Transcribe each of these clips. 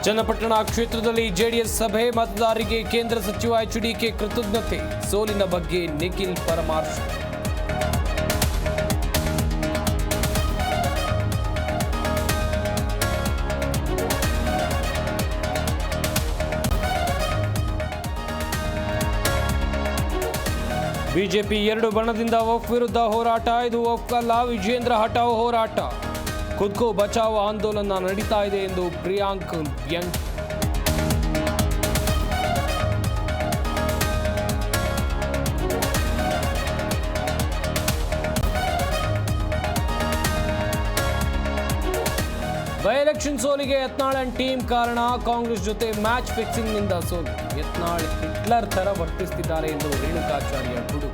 ಚನ್ನಪಟ್ಟಣ ಕ್ಷೇತ್ರದಲ್ಲಿ ಜೆಡಿಎಸ್ ಸಭೆ, ಮತದಾರರಿಗೆ ಕೇಂದ್ರ ಸಚಿವ ಎಚ್ಡಿಕೆ ಕೃತಜ್ಞತೆ, ಸೋಲಿನ ಬಗ್ಗೆ ನಿಖಿಲ್ ಪರಾಮರ್ಶೆ. ಬಿಜೆಪಿ ಎರಡು ಬಣದಿಂದ ವಕ್ಫ್ ವಿರುದ್ಧ ಹೋರಾಟ, ಇದು ವಕ್ಫ್ ಅಲ್ಲ, ವಿಜೇಂದ್ರ ಹಟಾವ್ ಹೋರಾಟ. ಖುದ್ ಕೋ ಬಚಾವ್ ಆಂದೋಲನ ನಡೀತಾ ಇದೆ ಎಂದು ಪ್ರಿಯಾಂಕ್ ವ್ಯಂಗ್ಯ. ಬೈ ಎಲೆಕ್ಷನ್ ಸೋಲಿಗೆ ಯತ್ನಾಳ್ ಅಂಡ್ ಟೀಮ್ ಕಾರಣ, ಕಾಂಗ್ರೆಸ್ ಜೊತೆ ಮ್ಯಾಚ್ ಫಿಕ್ಸಿಂಗ್ನಿಂದ ಸೋಲು. ಯತ್ನಾಳ್ ಹಿಟ್ಲರ್ ಥರ ವರ್ತಿಸುತ್ತಿದ್ದಾರೆ ಎಂದು ರೇಣುಕಾಚಾರ್ಯ ಗುಡು.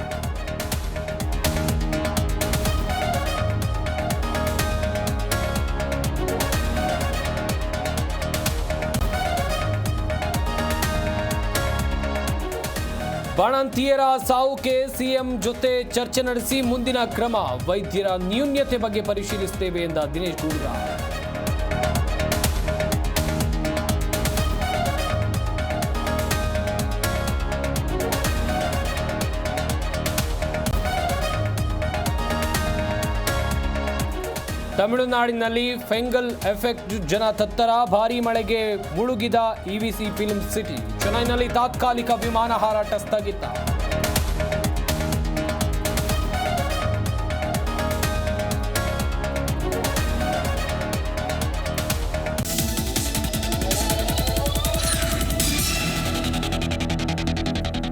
ಬಾಣಂತಿಯರ ಸಾವುಗೆ ಸಿಎಂ ಜೊತೆ ಚರ್ಚೆ ನಡೆಸಿ ಮುಂದಿನ ಕ್ರಮ, ವೈದ್ಯರ ನ್ಯೂನ್ಯತೆ ಬಗ್ಗೆ ಪರಿಶೀಲಿಸುತ್ತೇವೆ ಎಂದ ದಿನೇಶ್ ಗುಂಡೂರಾವ್. ತಮಿಳುನಾಡಿನಲ್ಲಿ ಫೆಂಗಲ್ ಎಫೆಕ್ಟ್, ಜನ ತತ್ತರ, ಭಾರೀ ಮಳೆಗೆ ಮುಳುಗಿದ ಇವಿಸಿ ಫಿಲ್ಮ್ ಸಿಟಿ. ಚೆನ್ನೈನಲ್ಲಿ ತಾತ್ಕಾಲಿಕ ವಿಮಾನ ಹಾರಾಟ ಸ್ಥಗಿತ.